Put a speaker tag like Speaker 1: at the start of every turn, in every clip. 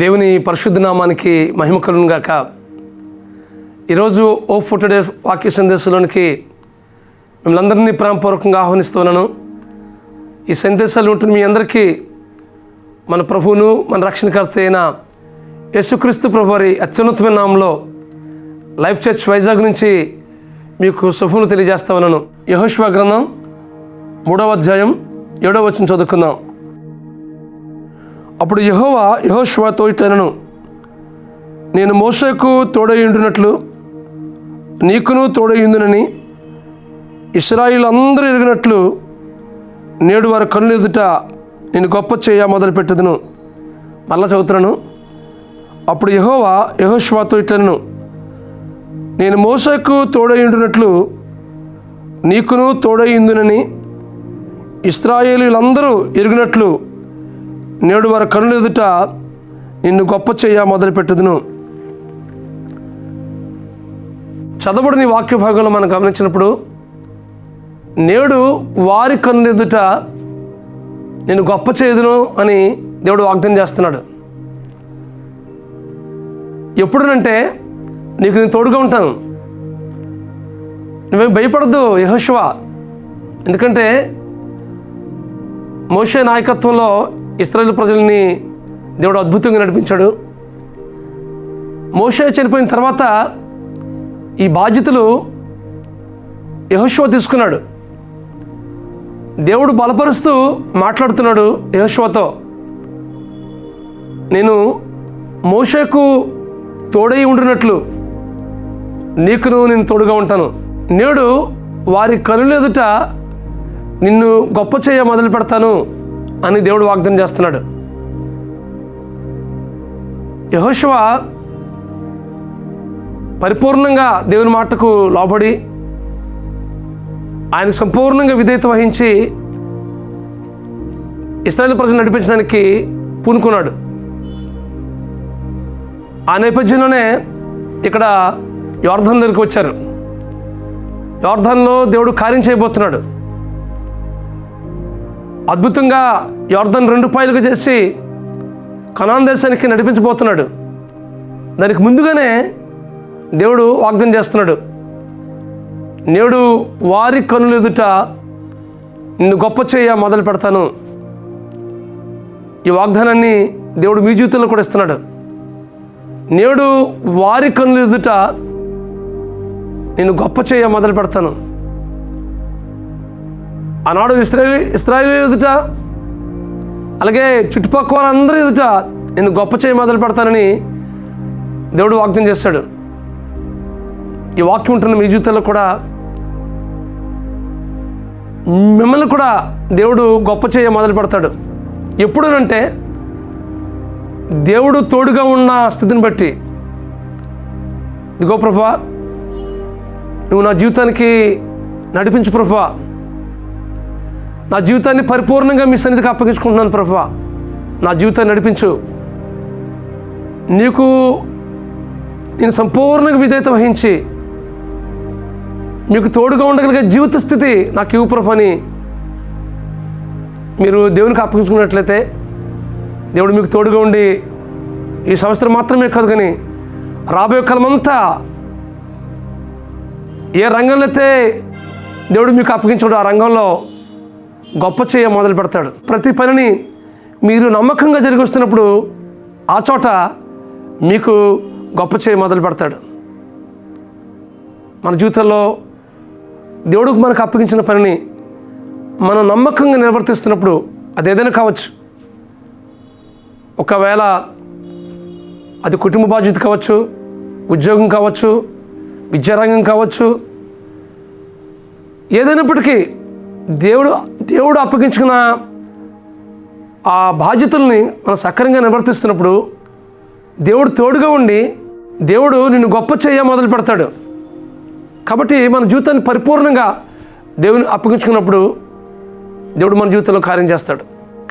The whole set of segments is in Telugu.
Speaker 1: దేవుని పరిశుద్ధ నామానికి మహిమ కలుగును గాక. ఈరోజు ఓ ఫోటోడే వాక్య సందేశంలోనికి మిమ్మల్ని అందరినీ ప్రేమపూర్వకంగా ఆహ్వానిస్తున్నాను. ఈ సందేశాలు ఉంటున్న మీ అందరికీ మన ప్రభువును మన రక్షణకర్త అయిన యేసుక్రీస్తు ప్రభు వారి అత్యున్నతమైన నామంలో లైఫ్ చర్చ్ వైజాగ్ నుంచి మీకు శుభములు తెలియజేస్తా ఉన్నాను. యెహోషువ గ్రంథం 3వ అధ్యాయం 7వ వచనం చదువుకుందాం. అప్పుడు యెహోవా యెహోషువతో ఇట్లనెను, నేను మోషేకు తోడయుండునట్లు నీకును తోడయుందునని ఇశ్రాయేలు అందరూ ఎరిగినట్లు నేడు వారి కన్నుల ఎదుట నేను గొప్ప చేయ మొదలుపెట్టుదును. మళ్ళా చదువుతున్నాను. అప్పుడు యెహోవా యెహోషువతో ఇట్లనెను, నేను మోషేకు తోడయుండునట్లు నీకును తోడయుందునని ఇశ్రాయేలీయులందరూ ఎరిగినట్లు నేడు వారి కన్నుల ఎదుట నిన్ను గొప్ప చేయ మొదలుపెట్టుదును. చదవబడిన వాక్య భాగంలో మనం గమనించినప్పుడు నేడు వారి కన్నుల ఎదుట నేను గొప్ప చేయదును అని దేవుడు వాగ్దానం చేస్తున్నాడు. ఎప్పుడునంటే నీకు నేను తోడుగా ఉంటాను, నువ్వేం భయపడద్దు యెహోషువ. ఎందుకంటే మోషే నాయకత్వంలో ఇశ్రాయేలు ప్రజల్ని దేవుడు అద్భుతంగా నడిపించాడు. మోషే చనిపోయిన తర్వాత ఈ బాధ్యతలు యెహోషువ తీసుకున్నాడు. దేవుడు బలపరుస్తూ మాట్లాడుతున్నాడు యెహోషువతో, నేను మోషేకు తోడై ఉండినట్లు నీకును నేను తోడుగా ఉంటాను. నేడు వారి కనుల ఎదుట నిన్ను గొప్ప చేయ మొదలు పెడతాను అని దేవుడు వాగ్దానం చేస్తున్నాడు. యెహోషువ పరిపూర్ణంగా దేవుని మాటకు లోబడి ఆయన సంపూర్ణంగా విధేయత వహించి ఇశ్రాయేలు ప్రజలు నడిపించడానికి పూనుకున్నాడు. ఆ నేపథ్యంలోనే ఇక్కడ యోర్దాను దగ్గరికి వచ్చారు. యోర్దానులో దేవుడు కార్యం చేయబోతున్నాడు. అద్భుతంగా యోర్దాను 2 పాయలుగా చేసి కనాన్ దేశానికి నడిపించబోతున్నాడు. దానికి ముందుగానే దేవుడు వాగ్దానం చేస్తున్నాడు, నేడు వారి కన్నుల ఎదుట నిన్ను గొప్ప చేయ మొదలు పెడతాను. ఈ వాగ్దానాన్ని దేవుడు మీ జీవితంలో కూడా ఇస్తున్నాడు. నేడు వారి కన్నుల ఎదుట నిన్ను గొప్ప చేయ మొదలు పెడతాను. ఆనాడు ఇశ్రాయేలు ఎదుట అలాగే చుట్టుపక్కల వాళ్ళందరూ ఎదుట నేను గొప్ప చేయ మొదలు పెడతానని దేవుడు వాగ్దానం చేశాడు. ఈ వాక్యం ఉంటున్న మీ జీవితంలో కూడా మిమ్మల్ని కూడా దేవుడు గొప్ప చేయ మొదలు పెడతాడు. ఎప్పుడునంటే దేవుడు తోడుగా ఉన్న స్థితిని బట్టి, ఇదిగో ప్రభువా నువ్వు నా జీవితానికి నడిపించు ప్రభువా, నా జీవితాన్ని పరిపూర్ణంగా మీ సన్నిధికి అప్పగించుకుంటున్నాను ప్రభువా, నా జీవితాన్ని నడిపించు, నీకు నేను సంపూర్ణంగా విధేయత వహించి మీకు తోడుగా ఉండగలిగే జీవిత స్థితి నాకు ఇవ్వు ప్రభు అని మీరు దేవునికి అప్పగించుకున్నట్లయితే దేవుడు మీకు తోడుగా ఉండి ఈ సంవత్సరం మాత్రమే కాదు కానీ రాబోయే కాలమంతా ఏ రంగంలో అయితే దేవుడు మీకు అప్పగించాడు ఆ రంగంలో గొప్ప చేయ మొదలు పెడతాడు. ప్రతి పనిని మీరు నమ్మకంగా జరిగి వస్తున్నప్పుడు ఆ చోట మీకు గొప్ప చేయ మొదలు పెడతాడు. మన జీవితంలో దేవుడికి మనకు అప్పగించిన పనిని మనం నమ్మకంగా నిర్వర్తిస్తున్నప్పుడు అది ఏదైనా కావచ్చు. ఒకవేళ అది కుటుంబ బాధ్యత కావచ్చు, ఉద్యోగం కావచ్చు, విద్యారంగం కావచ్చు, ఏదైనప్పటికీ దేవుడు అప్పగించుకున్న ఆ బాధ్యతల్ని మనం సక్రమంగా నిర్వర్తిస్తున్నప్పుడు దేవుడు తోడుగా ఉండి దేవుడు నిన్ను గొప్ప చేయ మొదలు పెడతాడు. కాబట్టి మన జీవితాన్ని పరిపూర్ణంగా దేవుని అప్పగించుకున్నప్పుడు దేవుడు మన జీవితంలో కార్యం చేస్తాడు.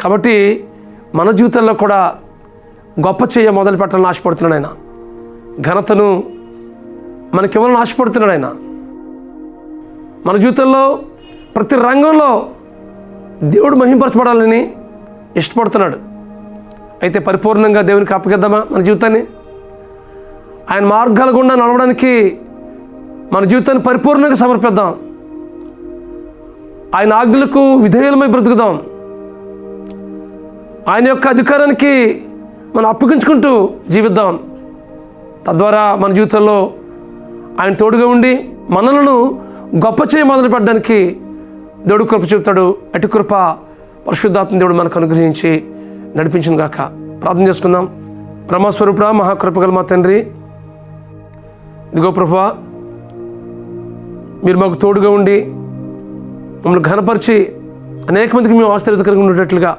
Speaker 1: కాబట్టి మన జీవితంలో కూడా గొప్ప చేయ మొదలు పెట్టాలని ఆశపడుతున్నాడు ఆయన. ఘనతను మనకివ్వాలని ఆశపడుతున్నాడు ఆయన. మన జీవితంలో ప్రతి రంగంలో దేవుడు మహింపరచబడాలని ఇష్టపడుతున్నాడు. అయితే పరిపూర్ణంగా దేవునికి అప్పగిద్దామా మన జీవితాన్ని? ఆయన మార్గాల గుండా నడవడానికి మన జీవితాన్ని పరిపూర్ణంగా సమర్పిద్దాం. ఆయన ఆజ్ఞలకు విధేయులమై బ్రతుకుదాం. ఆయన యొక్క అధికారానికి మనం అప్పగించుకుంటూ జీవిద్దాం. తద్వారా మన జీవితంలో ఆయన తోడుగా ఉండి మనలను గొప్ప చేయి మొదలు పెట్టడానికి దేవుడు కృప చూపుతాడు. అటు కృప పరిశుద్ధాత్మ దేవుడు మనకు అనుగ్రహించి నడిపించును గాక. ప్రార్థన చేసుకుందాం. బ్రహ్మస్వరూపుడా, మహాకృపగల మా తండ్రి, ఇదిగో ప్రభువా, మీరు మాకు తోడుగా ఉండి మమ్మల్ని ఘనపరిచి అనేక మందికి మేము ఆశ్చర్యకరంగా ఉండేటట్లుగా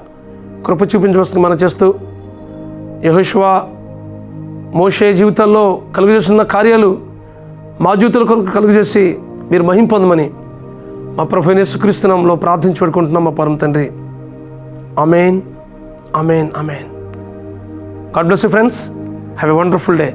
Speaker 1: కృప చూపించవలసింది మనం చేస్తూ, యెహోషువ మోషే జీవితాల్లో కలుగజేస్తున్న కార్యాలు మా జీవితంలో కలుగజేసి మీరు మహిమ పొందమని మా ప్రభువైన యేసుక్రీస్తు నామములో ప్రార్థించి పెట్టుకుంటున్నాం మా పరమ తండ్రి. Amen, amen, amen. God bless you friends. Have a wonderful day.